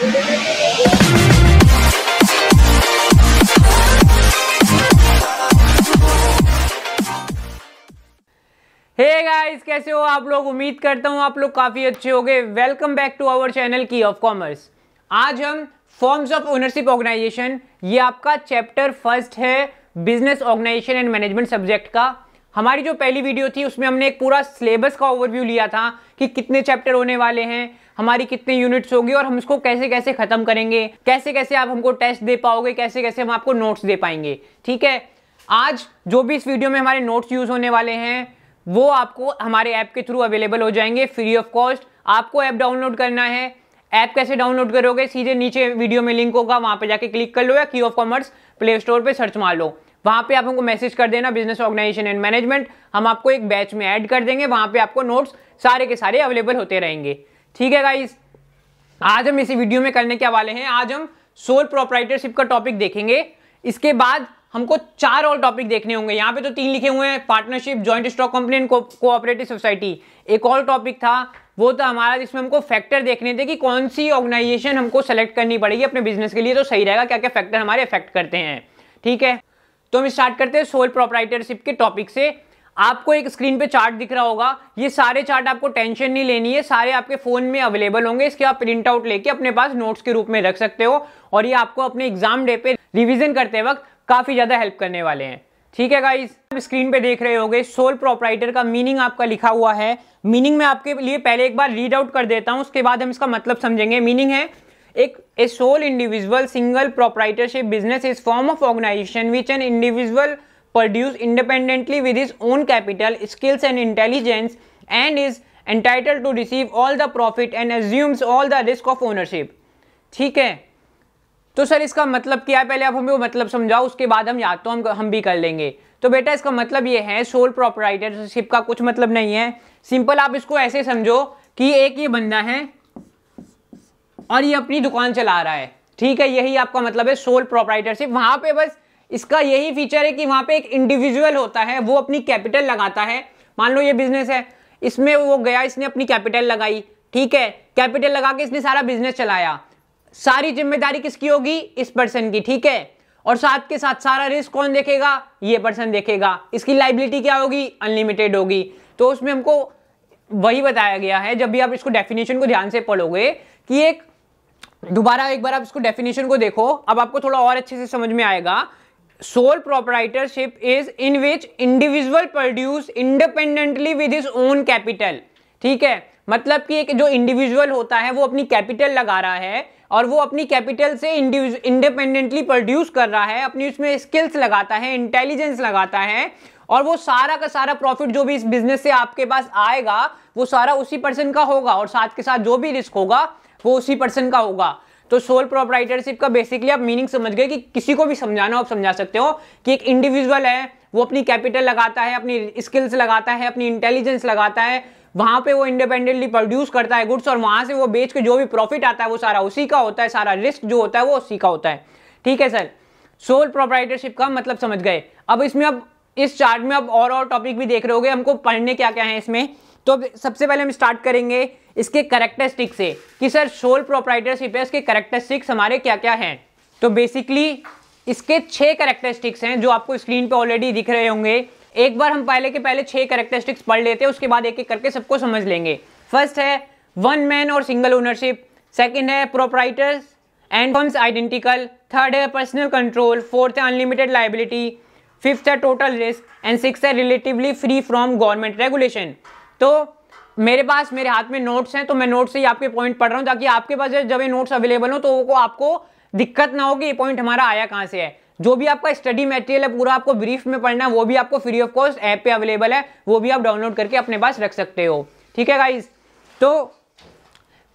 Hey guys, कैसे हो आप लोग। उम्मीद करता हूं आप लोग काफी अच्छे होंगे। Welcome back to our channel key of commerce. आज हम फॉर्म्स ऑफ ओनरशिप ऑर्गेनाइजेशन, ये आपका चैप्टर फर्स्ट है business organization and management subject का। हमारी जो पहली वीडियो थी उसमें हमने एक पूरा सिलेबस का ओवरव्यू लिया था कि कितने चैप्टर होने वाले हैं, हमारी कितने यूनिट्स होगी और हम इसको कैसे कैसे खत्म करेंगे, कैसे कैसे आप हमको टेस्ट दे पाओगे, कैसे कैसे हम आपको नोट्स दे पाएंगे। ठीक है, आज जो भी इस वीडियो में हमारे नोट्स यूज होने वाले हैं वो आपको हमारे ऐप के थ्रू अवेलेबल हो जाएंगे फ्री ऑफ कॉस्ट। आपको ऐप डाउनलोड करना है। ऐप कैसे डाउनलोड करोगे, सीधे नीचे वीडियो में लिंक होगा, वहां पे जाके क्लिक कर लो या की ऑफ कॉमर्स प्ले स्टोर पे सर्च मार लो। वहां पे आप हमको मैसेज कर देना बिजनेस ऑर्गेनाइजेशन एंड मैनेजमेंट, हम आपको एक बैच में ऐड कर देंगे। वहां पे आपको नोट्स सारे के सारे अवेलेबल होते रहेंगे। ठीक है गाइस, आज हम इसी वीडियो में करने क्या वाले हैं, आज हम सोल प्रोप्राइटरशिप का टॉपिक देखेंगे। इसके बाद हमको 4 और टॉपिक देखने होंगे। यहाँ पे तो 3 लिखे हुए हैं, partnership, joint stock company and cooperative society. एक और टॉपिक था, वो था हमारा जिसमें हमको फैक्टर देखने थे कि कौन सी ऑर्गेनाइजेशन हमको सेलेक्ट करनी पड़ेगी अपने बिजनेस के लिए तो सही रहेगा, क्या क्या फैक्टर हमारे अफेक्ट करते हैं। ठीक है, तो हम स्टार्ट करते हैं सोल प्रोप्राइटरशिप के टॉपिक से। आपको एक स्क्रीन पे चार्ट दिख रहा होगा, ये सारे चार्ट आपको टेंशन नहीं लेनी है, सारे आपके फोन में अवेलेबल होंगे। इसके आप प्रिंट आउट लेके अपने पास नोट्स के रूप में रख सकते हो और ये आपको अपने एग्जाम डे पे रिवीजन करते वक्त काफी ज्यादा हेल्प करने वाले हैं। ठीक है गाइस, आप स्क्रीन पे देख रहे होगे सोल प्रोप्राइटर का मीनिंग आपका लिखा हुआ है। मीनिंग में आपके लिए पहले एक बार रीड आउट कर देता हूं, उसके बाद हम इसका मतलब समझेंगे। मीनिंग है a sole individual single proprietorship business is form of organization which an individual produce independently with his own capital, skills and intelligence and is entitled to receive all the profit and assumes all the risk of ownership। ठीक है, तो sir इसका मतलब क्या है, पहले आप हमें वो मतलब समझाओ, उसके बाद हम याद तो हम भी कर लेंगे। तो बेटा इसका मतलब ये है, सोल प्रोप्राइटरशिप का कुछ मतलब नहीं है। सिंपल आप इसको ऐसे समझो कि एक ये बंदा है और ये अपनी दुकान चला रहा है। ठीक है, यही आपका मतलब है सोल प्रोप्राइटरशिप। वहां पे बस इसका यही फीचर है कि वहां पे एक इंडिविजुअल होता है, वो अपनी कैपिटल लगाता है। मान लो ये बिजनेस है, इसमें वो गया, इसने अपनी कैपिटल लगाई। ठीक है, कैपिटल लगा के इसने सारा बिजनेस चलाया। सारी जिम्मेदारी किसकी होगी, इस पर्सन की। ठीक है, और साथ के साथ सारा रिस्क कौन देखेगा, ये पर्सन देखेगा। इसकी लाइबिलिटी क्या होगी, अनलिमिटेड होगी। तो उसमें हमको वही बताया गया है, जब भी आप इसको डेफिनेशन को ध्यान से पढ़ोगे कि एक दोबारा एक बार आप इसको डेफिनेशन को देखो, अब आपको थोड़ा और अच्छे से समझ में आएगा। Sole proprietorship is in which individual produce independently with his own capital। ठीक है, मतलब कि एक जो इंडिविजुअल होता है वो अपनी कैपिटल लगा रहा है और वो अपनी कैपिटल से इंडिपेंडेंटली प्रोड्यूस कर रहा है, अपनी उसमें स्किल्स लगाता है, इंटेलिजेंस लगाता है और वो सारा का सारा प्रॉफिट जो भी इस बिजनेस से आपके पास आएगा वो सारा उसी पर्सन का होगा और साथ के साथ जो भी रिस्क होगा वो उसी पर्सन का होगा। तो सोल प्रोप्राइटरशिप का बेसिकली आप मीनिंग समझ गए कि किसी को भी समझाना आप समझा सकते हो कि एक इंडिविजुअल है, वो अपनी कैपिटल लगाता है, अपनी स्किल्स लगाता है, अपनी इंटेलिजेंस लगाता है, वहां पे वो इंडिपेंडेंटली प्रोड्यूस करता है गुड्स और वहां से वो बेच के जो भी प्रॉफिट आता है वो सारा उसी का होता है, सारा रिस्क जो होता है वो उसी का होता है। ठीक है सर, सोल प्रोप्राइटरशिप का मतलब समझ गए। अब इसमें अब इस चार्ट में अब और टॉपिक भी देख रहे होगे, हमको पढ़ने क्या क्या है इसमें। तो सबसे पहले हम स्टार्ट करेंगे इसके कैरेक्टरिस्टिक से कि सर सोल प्रोप्राइटरशिप है, इसके कैरेक्टरिस्टिक्स हमारे क्या क्या हैं। तो बेसिकली इसके 6 कैरेक्टरिस्टिक्स हैं जो आपको स्क्रीन पे ऑलरेडी दिख रहे होंगे। एक बार हम पहले के पहले 6 कैरेक्टरिस्टिक्स पढ़ लेते हैं, उसके बाद एक एक करके सबको समझ लेंगे। फर्स्ट है वन मैन और सिंगल ओनरशिप, सेकेंड है proprietors and firms identical, third है पर्सनल कंट्रोल, फोर्थ है अनलिमिटेड लाइबिलिटी, फिफ्थ है टोटल रिस्क एंड सिक्स्थ है relatively free from government regulation. तो मेरे हाथ में नोट्स हैं, तो मैं नोट्स से ही आपके पॉइंट पढ़ रहा हूं ताकि आपके पास जब ये नोट्स अवेलेबल हो तो वो आपको दिक्कत ना होगी ये पॉइंट हमारा आया कहां से है। जो भी आपका स्टडी मटेरियल है पूरा आपको ब्रीफ में पढ़ना है, वो भी आपको फ्री ऑफ कॉस्ट ऐप पे अवेलेबल है, वो भी आप डाउनलोड करके अपने पास रख सकते हो। ठीक है गाइज, तो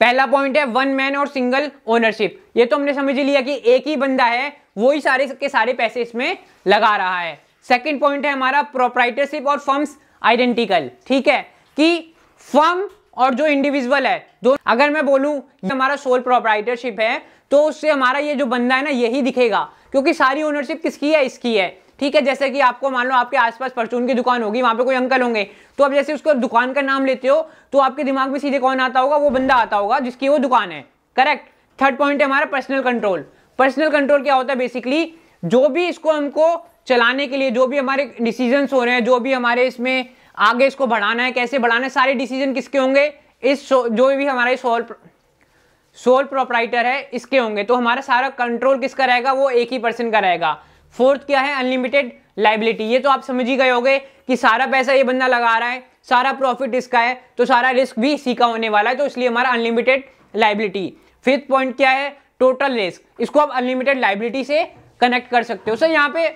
पहला पॉइंट है वन मैन और सिंगल ओनरशिप। ये तो हमने समझ लिया कि एक ही बंदा है, वो ही सारे के सारे पैसे इसमें लगा रहा है। सेकेंड पॉइंट है हमारा प्रोप्राइटरशिप और फर्म्स आइडेंटिकल। ठीक है, कि फर्म और जो इंडिविजुअल है दो, अगर मैं बोलूं हमारा सोल प्रोप्राइटरशिप है तो उससे हमारा ये जो बंदा है ना यही दिखेगा, क्योंकि सारी ओनरशिप किसकी है, इसकी है। ठीक है, जैसे कि आपको मान लो आपके आसपास परचून की दुकान होगी, वहां पे कोई अंकल होंगे, तो अब जैसे उसको दुकान का नाम लेते हो तो आपके दिमाग में सीधे कौन आता होगा, वो बंदा आता होगा जिसकी वो दुकान है। करेक्ट, थर्ड पॉइंट है हमारा पर्सनल कंट्रोल। पर्सनल कंट्रोल क्या होता है? बेसिकली जो भी इसको हमको चलाने के लिए जो भी हमारे डिसीजंस हो रहे हैं, जो भी हमारे इसमें आगे इसको बढ़ाना है, कैसे बढ़ाना है, सारे डिसीजन किसके होंगे? इस जो भी हमारे सोल प्रोप्राइटर है इसके होंगे। तो हमारा सारा कंट्रोल किसका रहेगा? वो एक ही पर्सन का रहेगा। फोर्थ क्या है? Unlimited liability. ये तो आप समझ ही गए होंगे कि सारा पैसा ये बंदा लगा रहा है, सारा प्रॉफिट इसका है, तो सारा रिस्क भी इसी का होने वाला है, तो इसलिए हमारा अनलिमिटेड लायबिलिटी। फिफ्थ पॉइंट क्या है? Total risk. इसको आप अनलिमिटेड लायबिलिटी से कनेक्ट कर सकते हो। सर यहाँ पे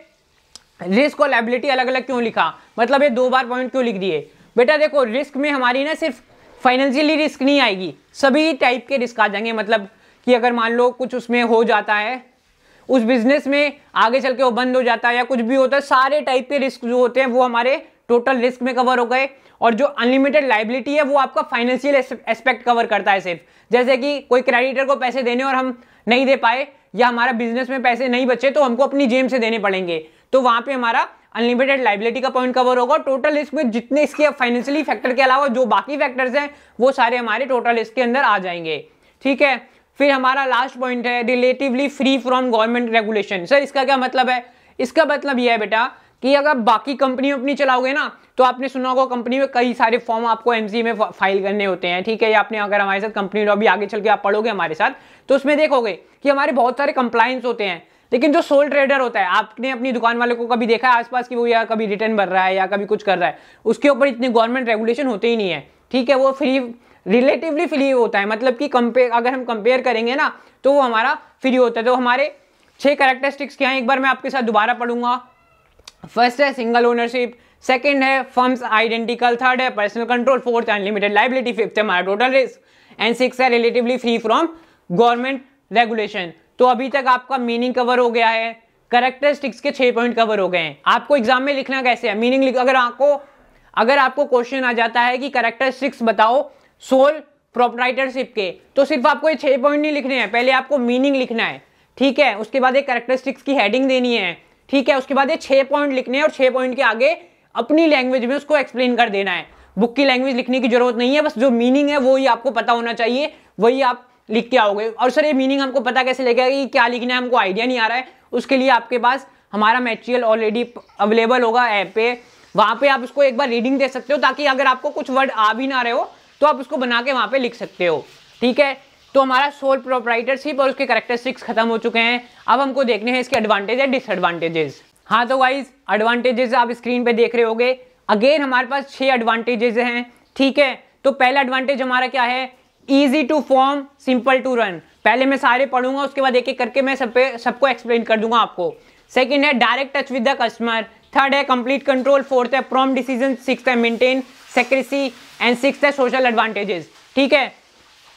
रिस्क और लायबिलिटी अलग अलग क्यों लिखा? मतलब ये 2 बार पॉइंट क्यों लिख दिए? बेटा देखो, रिस्क में हमारी ना सिर्फ फाइनेंशियली रिस्क नहीं आएगी, सभी टाइप के रिस्क आ जाएंगे। मतलब कि अगर मान लो कुछ उसमें हो जाता है, उस बिजनेस में आगे चल के वो बंद हो जाता है या कुछ भी होता है, सारे टाइप के रिस्क जो होते हैं वो हमारे टोटल रिस्क में कवर हो गए। और जो अनलिमिटेड लायबिलिटी है वो आपका फाइनेंशियल एस्पेक्ट कवर करता है सिर्फ। जैसे कि कोई क्रेडिटर को पैसे देने और हम नहीं दे पाए, या हमारा बिजनेस में पैसे नहीं बचे तो हमको अपनी जेब से देने पड़ेंगे, तो वहां पे हमारा अनलिमिटेड लायबिलिटी का पॉइंट कवर होगा। टोटल रिस्क में जितने इसके फाइनेंशियली फैक्टर के अलावा जो बाकी फैक्टर्स हैं वो सारे हमारे टोटल रिस्क के अंदर आ जाएंगे। ठीक है, फिर हमारा लास्ट पॉइंट है relatively free from government regulation. Sir इसका क्या मतलब है? इसका मतलब यह है बेटा कि अगर बाकी कंपनी अपनी चलाओगे ना, तो आपने सुना होगा कंपनी में कई सारे फॉर्म आपको एमसी में फाइल करने होते हैं। ठीक है, या आपने अगर हमारे साथ कंपनी लॉ भी आगे चल के आप पढ़ोगे हमारे साथ, तो उसमें देखोगे कि हमारे बहुत सारे कंप्लायंस होते हैं। लेकिन जो सोल ट्रेडर होता है, आपने अपनी दुकान वाले को कभी देखा है आसपास की वो या कभी रिटर्न भर रहा है या कभी कुछ कर रहा है, उसके ऊपर इतने गवर्नमेंट रेगुलेशन होते ही नहीं है। ठीक है, वो फ्री, रिलेटिवली फ्री होता है। मतलब कि अगर हम कंपेयर करेंगे ना तो वो हमारा फ्री होता है। तो हमारे 6 कैरेक्टरिस्टिक्स क्या हैं, एक बार मैं आपके साथ दोबारा पढ़ूंगा। फर्स्ट है सिंगल ओनरशिप, सेकंड है फर्म्स आइडेंटिकल, थर्ड है पर्सनल कंट्रोल, फोर्थ है अनलिमिटेड लायबिलिटी, फिफ्थ है हमारा टोटल रिस्क, एंड सिक्स है relatively free from government regulation. तो अभी तक आपका मीनिंग कवर हो गया है, कैरेक्टरिस्टिक्स के 6 पॉइंट कवर हो गए हैं। आपको एग्जाम में लिखना कैसे है? मीनिंग अगर आपको क्वेश्चन आ जाता है कि कैरेक्टरिस्टिक्स बताओ सोल प्रोप्राइटरशिप के, तो सिर्फ आपको ये 6 पॉइंट नहीं लिखने हैं, पहले आपको मीनिंग लिखना है। ठीक है, उसके बाद एक कैरेक्टरिस्टिक्स की हेडिंग देनी है। ठीक है, उसके बाद ये 6 पॉइंट लिखने हैं और 6 पॉइंट के आगे अपनी लैंग्वेज में उसको एक्सप्लेन कर देना है। बुक की लैंग्वेज लिखने की जरूरत नहीं है, बस जो मीनिंग है वो ही आपको पता होना चाहिए, वही आप लिख के आओगे। और सर ये मीनिंग हमको पता कैसे लगेगा कि क्या लिखना है? हमको आइडिया नहीं आ रहा है, उसके लिए आपके पास हमारा मटेरियल ऑलरेडी अवेलेबल होगा ऐप पे, वहां पे आप उसको एक बार रीडिंग दे सकते हो, ताकि अगर आपको कुछ वर्ड आ भी ना रहे हो तो आप उसको बना के वहां पे लिख सकते हो। ठीक है, तो हमारा सोल प्रोप्राइटरशिप और उसके कैरेक्टरिस्टिक्स खत्म हो चुके हैं। अब हमको देखने हैं इसके एडवांटेज एंड डिसएडवांटेजेस। हाँ तो गाइज, एडवांटेजेस आप स्क्रीन पे देख रहे होगे। अगेन हमारे पास 6 एडवांटेजेस हैं। ठीक है, तो पहला एडवांटेज हमारा क्या है? Easy to form, simple to run. पहले मैं सारे पढ़ूंगा, उसके बाद एक एक करके मैं सबको एक्सप्लेन कर दूंगा आपको। सेकंड है direct touch with the customer, third है कंप्लीट कंट्रोल, फोर्थ है प्रॉम्प्ट डिसीजन, सिक्स्थ है मेंटेन सेक्रेसी, एंड सिक्स्थ है सोशल एडवांटेजेस। ठीक है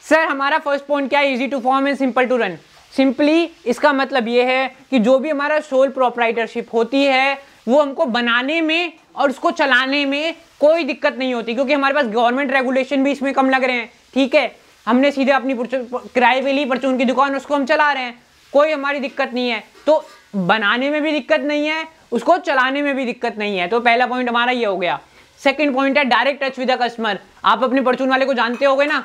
सर, हमारा फर्स्ट पॉइंट क्या है? Easy to form and simple to run. Simply इसका मतलब ये है कि जो भी हमारा सोल प्रोप्राइटरशिप होती है वो हमको बनाने में और उसको चलाने में कोई दिक्कत नहीं होती, क्योंकि हमारे पास गवर्नमेंट रेगुलेशन भी इसमें कम लग रहे हैं। ठीक है, हमने सीधे अपनी किराए पे ली परचून की दुकान, उसको हम चला रहे हैं, कोई हमारी दिक्कत नहीं है। तो बनाने में भी दिक्कत नहीं है, उसको चलाने में भी दिक्कत नहीं है। तो पहला पॉइंट हमारा ये हो गया। सेकंड पॉइंट है direct touch with the customer. आप अपने परचून वाले को जानते होगे ना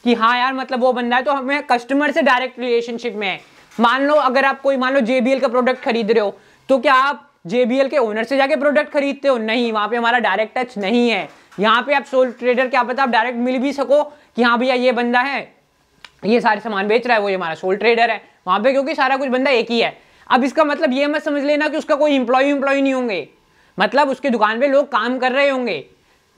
कि हाँ यार मतलब वो बंदा है, तो हमें कस्टमर से डायरेक्ट रिलेशनशिप में है। मान लो अगर आप कोई JBL का प्रोडक्ट खरीद रहे हो, तो क्या आप JBL के ओनर से जाके प्रोडक्ट खरीदते हो? नहीं, वहां पे हमारा डायरेक्ट टच नहीं है। यहाँ पे आप सोल ट्रेडर, क्या पता आप डायरेक्ट मिल भी सको कि हाँ भैया ये बंदा है, ये सारे सामान बेच रहा है, वो ये हमारा सोल ट्रेडर है वहां पे, क्योंकि सारा कुछ बंदा एक ही है। अब इसका मतलब ये मत समझ लेना कि उसका कोई एम्प्लॉय नहीं होंगे, मतलब उसके दुकान पे लोग काम कर रहे होंगे।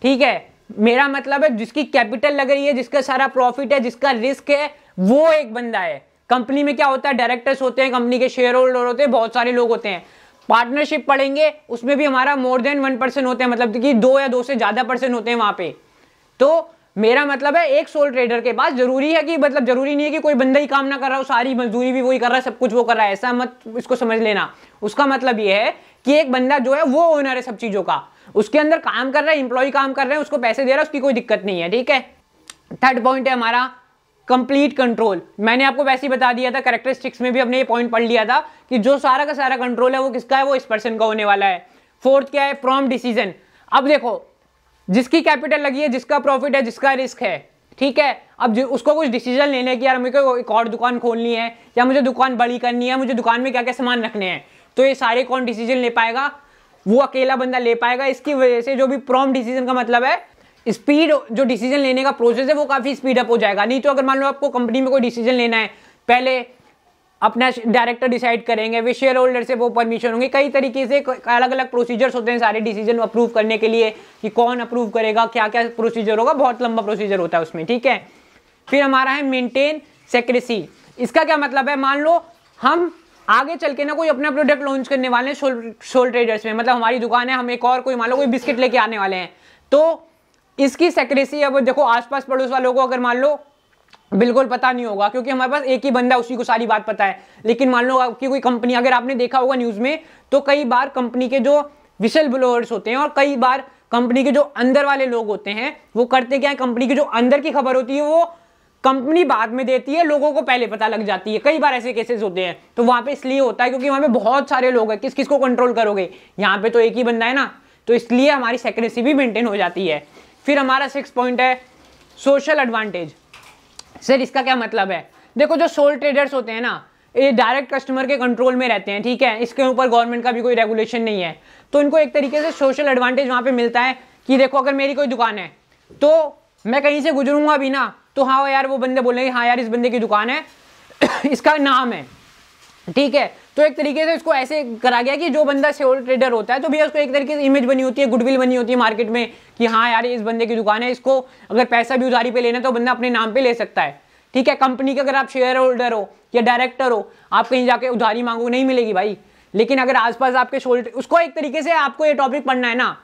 ठीक है, मेरा मतलब है जिसकी कैपिटल लग रही है, जिसका सारा प्रॉफिट है, जिसका रिस्क है, वो एक बंदा है। कंपनी में क्या होता है? डायरेक्टर्स होते हैं, कंपनी के शेयर होल्डर होते हैं, बहुत सारे लोग होते हैं। पार्टनरशिप पढ़ेंगे उसमें भी हमारा मोर देन 1% होते हैं, मतलब कि 2 या 2 से ज्यादा % होते हैं वहां पे। तो मेरा मतलब है एक सोल ट्रेडर के पास जरूरी है कि, मतलब जरूरी नहीं है कि कोई बंदा ही काम ना कर रहा हो, सारी मजदूरी भी वही कर रहा है, सब कुछ वो कर रहा है, ऐसा मत इसको समझ लेना। उसका मतलब ये है कि एक बंदा जो है वो ओनर है सब चीजों का, उसके अंदर काम कर रहा है, इंप्लॉय काम कर रहे हैं, उसको पैसे दे रहा है, उसकी कोई दिक्कत नहीं है। ठीक है, थर्ड पॉइंट है हमारा कंप्लीट कंट्रोल। मैंने आपको वैसे ही बता दिया था, कैरेक्टरिस्टिक्स में भी हमने ये पॉइंट पढ़ लिया था कि जो सारा का सारा कंट्रोल है वो किसका है? वो इस पर्सन का होने वाला है। फोर्थ क्या है? Prompt decision. अब देखो, जिसकी कैपिटल लगी है, जिसका प्रॉफिट है, जिसका रिस्क है, ठीक है। अब उसको कुछ डिसीजन लेने की, यार मेरे को एक और दुकान खोलनी है या मुझे दुकान बड़ी करनी है, मुझे दुकान में क्या क्या सामान रखने हैं, तो ये सारे कौन डिसीजन ले पाएगा? वो अकेला बंदा ले पाएगा। इसकी वजह से जो भी प्रॉम्प्ट डिसीजन का मतलब है स्पीड, जो डिसीजन लेने का प्रोसेस है वो काफी स्पीड अप हो जाएगा। नहीं तो अगर मान लो आपको कंपनी में कोई डिसीजन लेना है, पहले अपना डायरेक्टर डिसाइड करेंगे, वे शेयर होल्डर से वो परमिशन होंगे, कई तरीके से अलग अलग प्रोसीजर्स होते हैं सारे डिसीजन अप्रूव करने के लिए, कि कौन अप्रूव करेगा, क्या क्या प्रोसीजर होगा, बहुत लंबा प्रोसीजर होता है उसमें, ठीक है। फिर हमारा है मेंटेन सेक्रेसी। इसका क्या मतलब है? मान लो हम आगे चल के ना कोई अपना प्रोडक्ट लॉन्च करने वाले हैं सोल ट्रेडर्स में, मतलब हमारी दुकान है, हम एक और कोई मान लो कोई बिस्किट लेके आने वाले हैं, तो इसकी सेक्रेसी, अब देखो आसपास पड़ोस वालों को अगर मान लो बिल्कुल पता नहीं होगा, क्योंकि हमारे पास एक ही बंदा, उसी को सारी बात पता है। लेकिन मान लो आपकी कोई कंपनी, अगर आपने देखा होगा न्यूज में, तो कई बार कंपनी के जो विशल ब्लोअर्स होते हैं और कई बार कंपनी के जो अंदर वाले लोग होते हैं, वो करते क्या है, कंपनी की जो अंदर की खबर होती है वो कंपनी बाद में देती है, लोगों को पहले पता लग जाती है। कई बार ऐसे केसेस होते हैं। तो वहां पे इसलिए होता है क्योंकि वहां पे बहुत सारे लोग हैं, किस किस को कंट्रोल करोगे, यहाँ पे तो एक ही बंदा है ना, तो इसलिए हमारी सेक्रेसी भी मेंटेन हो जाती है। फिर हमारा 6 पॉइंट है सोशल एडवांटेज। सर इसका क्या मतलब है? देखो जो सोल ट्रेडर्स होते हैं ना, ये डायरेक्ट कस्टमर के कंट्रोल में रहते हैं, ठीक है। इसके ऊपर गवर्नमेंट का भी कोई रेगुलेशन नहीं है, तो इनको एक तरीके से सोशल एडवांटेज वहां पे मिलता है कि देखो अगर मेरी कोई दुकान है तो मैं कहीं से गुजरूंगा भी ना, तो हाँ यार वो बंदे बोलेंगे हाँ यार इस बंदे की दुकान है इसका नाम है, ठीक है। तो एक तरीके से इसको ऐसे करा गया कि जो बंदा सोल ट्रेडर होता है तो भैया उसको एक तरीके से इमेज बनी होती है, गुडविल बनी होती है मार्केट में कि हाँ यार इस बंदे की दुकान है, इसको अगर पैसा भी उधारी पे लेना तो बंदा अपने नाम पे ले सकता है, ठीक है। कंपनी के अगर आप शेयर होल्डर हो या डायरेक्टर हो, आप कहीं जाके उधारी मांगो, नहीं मिलेगी भाई। लेकिन अगर आसपास आपके सोल, उसको एक तरीके से आपको ये टॉपिक पढ़ना है ना,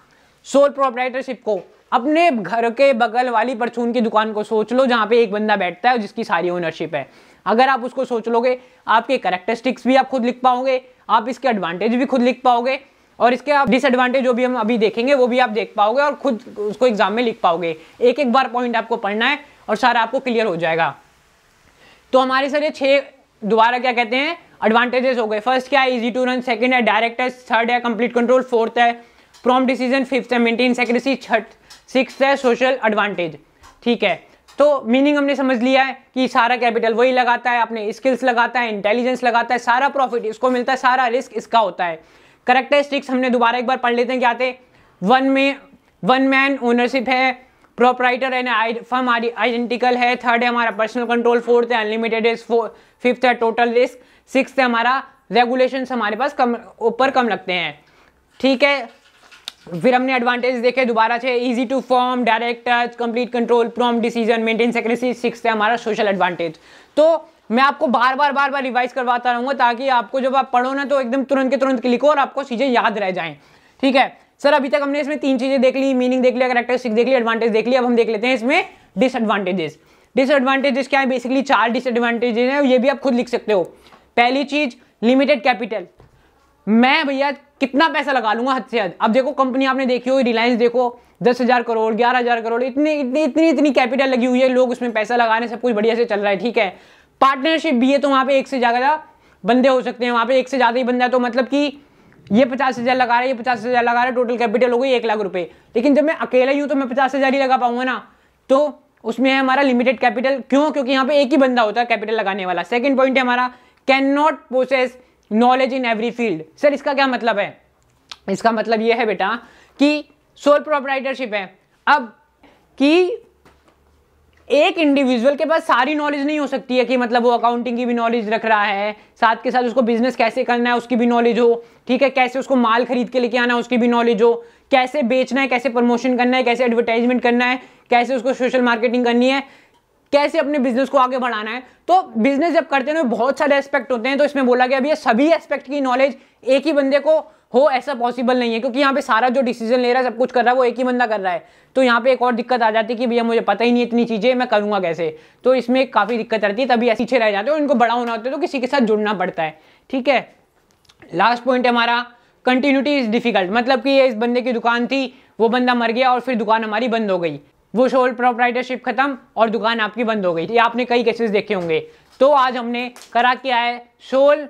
सोल प्रोप्राइटरशिप को, अपने घर के बगल वाली परचून की दुकान को सोच लो जहां पे एक बंदा बैठता है और जिसकी सारी ओनरशिप है। अगर आप उसको सोच लोगे, आपके कैरेक्टरिस्टिक्स भी आप खुद लिख पाओगे, आप इसके एडवांटेज भी खुद लिख पाओगे, और इसके आप डिसएडवांटेज जो भी हम अभी देखेंगे वो भी आप देख पाओगे और खुद उसको एग्जाम में लिख पाओगे। एक एक बार पॉइंट आपको पढ़ना है और सारा आपको क्लियर हो जाएगा। तो हमारे सर ये 6 दोबारा क्या कहते हैं एडवांटेजेस हो गए। फर्स्ट क्या है, इजी टू रन, सेकंड है डायरेक्ट, थर्ड है कंप्लीट कंट्रोल, फोर्थ है प्रॉम्प्ट डिसीजन, फिफ्थ है मेंटेन सेक्रेसी, सिक्स्थ है सोशल एडवांटेज, ठीक है। तो मीनिंग हमने समझ लिया है कि सारा कैपिटल वही लगाता है, अपने स्किल्स लगाता है, इंटेलिजेंस लगाता है, सारा प्रॉफिट इसको मिलता है, सारा रिस्क इसका होता है। कैरेक्टरिस्टिक्स हमने दोबारा एक बार पढ़ लेते हैं क्या थे। वन मैन ओनरशिप है, प्रोप्राइटर एंड फर्म आइडेंटिकल है, थर्ड है हमारा पर्सनल कंट्रोल, फोर्थ है अनलिमिटेड रिस्क, फिफ्थ है टोटल रिस्क, सिक्स्थ है हमारा रेगुलेशंस हमारे पास कम लगते हैं, ठीक है। फिर हमने एडवांटेज देखे दोबारा से, easy to form, direct touch, complete control, prompt decision, maintain secrecy, sixth है हमारा सोशल एडवांटेज। तो मैं आपको बार बार रिवाइज करवाता रहूंगा ताकि आपको जब आप पढ़ो ना तो एकदम तुरंत के तुरंत लिखो और आपको चीजें याद रह जाएं, ठीक है। सर अभी तक हमने इसमें 3 चीजें देख ली, मीनिंग देख लिया, कैरेक्टरिस्टिक देख ली, एडवांटेज देख लिया। अब हम देख लेते हैं इसमें डिसएडवांटेजेस। डिसएडवांटेजेस क्या है, बेसिकली 4 डिसएडवांटेजेस हैं, ये भी आप खुद लिख सकते हो। पहली चीज लिमिटेड कैपिटल, मैं भैया कितना पैसा लगा लूंगा हद से हद। अब देखो कंपनी आपने देखी हो, रिलायंस देखो 10,000 करोड़ 11,000 करोड़ इतनी कैपिटल लगी हुई है, लोग उसमें पैसा लगा रहे हैं, सब कुछ बढ़िया से चल रहा है, ठीक है। पार्टनरशिप भी है तो वहां पे एक से ज्यादा बंदे हो सकते हैं, वहां पे एक से ज्यादा ही बंदा है, तो मतलब कि ये 50,000 लगा रहे हैं, ये 50,000 लगा रहे हैं, टोटल कैपिटल हो गई 1 लाख रुपए। लेकिन जब मैं अकेला ही हूं तो मैं 50,000 ही लगा पाऊंगा ना, तो उसमें है हमारा लिमिटेड कैपिटल। क्यों? क्योंकि यहाँ पे एक ही बंदा होता है कैपिटल लगाने वाला। सेकंड पॉइंट है हमारा can not possess knowledge in every field. Sir इसका क्या मतलब है? इसका मतलब यह है बेटा कि सोल प्रोप्राइटरशिप है, अब कि एक इंडिविजुअल के पास सारी नॉलेज नहीं हो सकती है कि मतलब वो अकाउंटिंग की भी नॉलेज रख रहा है, साथ के साथ उसको बिजनेस कैसे करना है उसकी भी नॉलेज हो, ठीक है, कैसे उसको माल खरीद के लेके आना है उसकी भी नॉलेज हो, कैसे बेचना है, कैसे प्रमोशन करना है, कैसे एडवर्टाइजमेंट करना है, कैसे उसको सोशल मार्केटिंग करनी है, कैसे अपने बिजनेस को आगे बढ़ाना है। तो बिजनेस जब करते हैं बहुत सारे एस्पेक्ट होते हैं, तो इसमें बोला गया भैया सभी एस्पेक्ट की नॉलेज एक ही बंदे को हो ऐसा पॉसिबल नहीं है, क्योंकि यहाँ पे सारा जो डिसीजन ले रहा है सब कुछ कर रहा है वो एक ही बंदा कर रहा है। तो यहाँ पे एक और दिक्कत आ जाती है कि भैया मुझे पता ही नहीं इतनी चीजें, मैं करूंगा कैसे, तो इसमें काफी दिक्कत आती है, तभी ऐसे पीछे रह जाते हैं, इनको बड़ा होना होता है तो किसी के साथ जुड़ना पड़ता है, ठीक है। लास्ट पॉइंट है हमारा कंटिन्यूटी इज डिफिकल्ट, मतलब कि ये इस बंदे की दुकान थी, वो बंदा मर गया और फिर दुकान हमारी बंद हो गई, वो सोल प्रोप्राइटरशिप खत्म और दुकान आपकी बंद हो गई। ये आपने कई केसेस देखे होंगे। तो आज हमने करा क्या है, सोल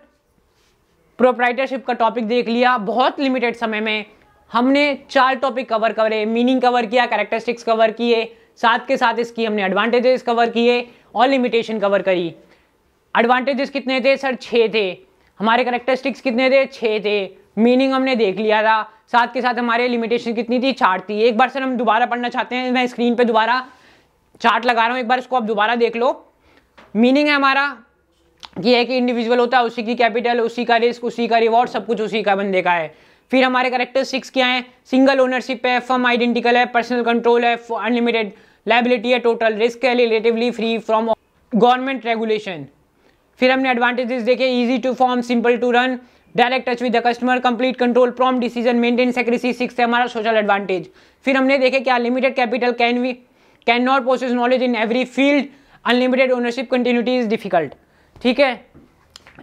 प्रोप्राइटरशिप का टॉपिक देख लिया। बहुत लिमिटेड समय में हमने 4 टॉपिक कवर करे, मीनिंग कवर किया, कैरेक्टरिस्टिक्स कवर किए, साथ के साथ इसकी हमने एडवांटेजेस कवर किए और लिमिटेशन कवर करी। एडवांटेजेस कितने थे सर? 6 थे। हमारे कैरेक्टरिस्टिक्स कितने थे? 6 थे। मीनिंग हमने देख लिया था। साथ के साथ हमारे लिमिटेशन कितनी थी? 4 थी। एक बार सर हम दोबारा पढ़ना चाहते हैं, मैं स्क्रीन पे दोबारा चार्ट लगा रहा हूँ, एक बार इसको आप दोबारा देख लो। मीनिंग है हमारा ये है कि इंडिविजुअल होता है, उसी की कैपिटल, उसी का रिस्क, उसी का रिवॉर्ड, सब कुछ उसी का बंदे का है। फिर हमारे कैरेक्टरिस्टिक्स क्या है? सिंगल ओनरशिप है, फर्म आइडेंटिकल है, पर्सनल कंट्रोल है, अनलिमिटेड लायबिलिटी है, टोटल रिस्क है, relatively free from government regulation. फिर हमने एडवांटेजेस देखे, easy to form, simple to run, direct touch with the customer, complete control, prompt decision, maintain secrecy. 6 है हमारा social advantage. फिर हमने देखे क्या? Limited capital, can not possess knowledge in every field, unlimited ownership, continuity is difficult. ठीक है,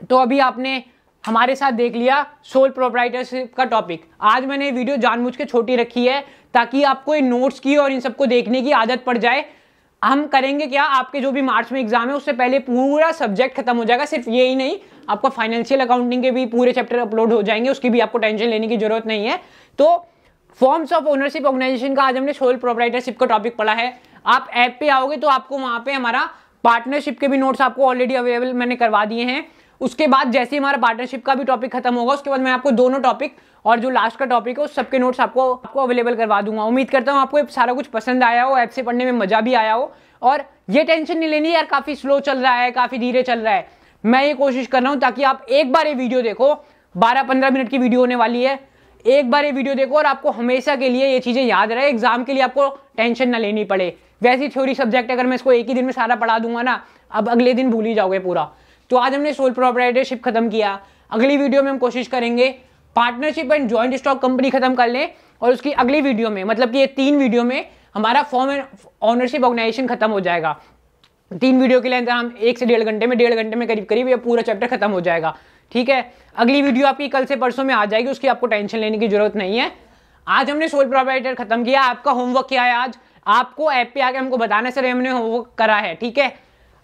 तो अभी आपने हमारे साथ देख लिया सोल प्रोप्राइटरशिप का टॉपिक। आज मैंने वीडियो जानबूझ के छोटी रखी है ताकि आपको इन नोट्स की और इन सबको देखने की आदत पड़ जाए। हम करेंगे क्या, आपके जो भी मार्च में एग्जाम है उससे पहले पूरा सब्जेक्ट खत्म हो जाएगा। सिर्फ यही नहीं, आपका फाइनेंशियल अकाउंटिंग के भी पूरे चैप्टर अपलोड हो जाएंगे, उसकी भी आपको टेंशन लेने की जरूरत नहीं है। तो फॉर्म्स ऑफ ओनरशिप ऑर्गेनाइजेशन का आज हमने सोल प्रोप्राइटरशिप का टॉपिक पढ़ा है। आप ऐप पे आओगे तो आपको वहां पे हमारा पार्टनरशिप के भी नोट्स आपको ऑलरेडी अवेलेबल मैंने करवा दिए हैं। उसके बाद जैसे ही हमारा पार्टनरशिप का भी टॉपिक खत्म होगा उसके बाद मैं आपको दोनों टॉपिक और जो लास्ट का टॉपिक है उस सबके नोट्स आपको अवेलेबल करवा दूंगा। उम्मीद करता हूँ आपको सारा कुछ पसंद आया हो, ऐप से पढ़ने में मजा भी आया हो। और ये टेंशन नहीं लेनी यार काफी स्लो चल रहा है, काफी धीरे चल रहा है। मैं ये कोशिश कर रहा हूँ ताकि आप एक बार ये वीडियो देखो, 12-15 मिनट की वीडियो होने वाली है। एक बार ये वीडियो देखो और आपको हमेशा के लिए ये चीजें याद रहे, एग्जाम के लिए आपको टेंशन ना लेनी पड़े। वैसी थ्योरी सब्जेक्ट अगर मैं इसको एक ही दिन में सारा पढ़ा दूंगा ना, अब अगले दिन भूल ही जाओगे पूरा। तो आज हमने सोल प्रोप्राइटरशिप खत्म किया। अगली वीडियो में हम कोशिश करेंगे partnership and joint stock company खत्म कर लें, और उसकी अगली वीडियो में, मतलब कि ये 3 वीडियो में हमारा फॉर्म एंड ओनरशिप ऑर्गेनाइजेशन खत्म हो जाएगा। 3 वीडियो के लिए हम 1 से 1.5 घंटे में, 1.5 घंटे में करीब करीब ये पूरा चैप्टर खत्म हो जाएगा। ठीक है, अगली वीडियो आपकी कल से परसों में आ जाएगी, उसकी आपको टेंशन लेने की जरूरत नहीं है। आज हमने सोल प्रोप्राइटर खत्म किया। आपका होमवर्क क्या है? आज आपको ऐप पे आके हमको बताना सर हमने होमवर्क करा है। ठीक है,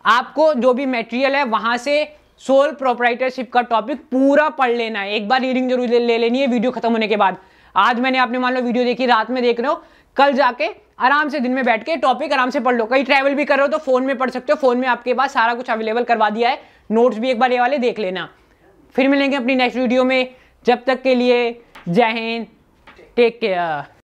आपको जो भी मटेरियल है वहां से सोल प्रोप्राइटरशिप का टॉपिक पूरा पढ़ लेना है। एक बार रीडिंग जरूर ले लेनी है वीडियो खत्म होने के बाद। आज मैंने आपने मान लो वीडियो देखी, रात में देख रहे हो, कल जाके आराम से दिन में बैठ के टॉपिक आराम से पढ़ लो। कहीं ट्रैवल भी कर रहे हो तो फोन में पढ़ सकते हो, फोन में आपके पास सारा कुछ अवेलेबल करवा दिया है। नोट्स भी एक बार ये वाले देख लेना। फिर मिलेंगे अपनी नेक्स्ट वीडियो में, जब तक के लिए जय हिंद, टेक केयर।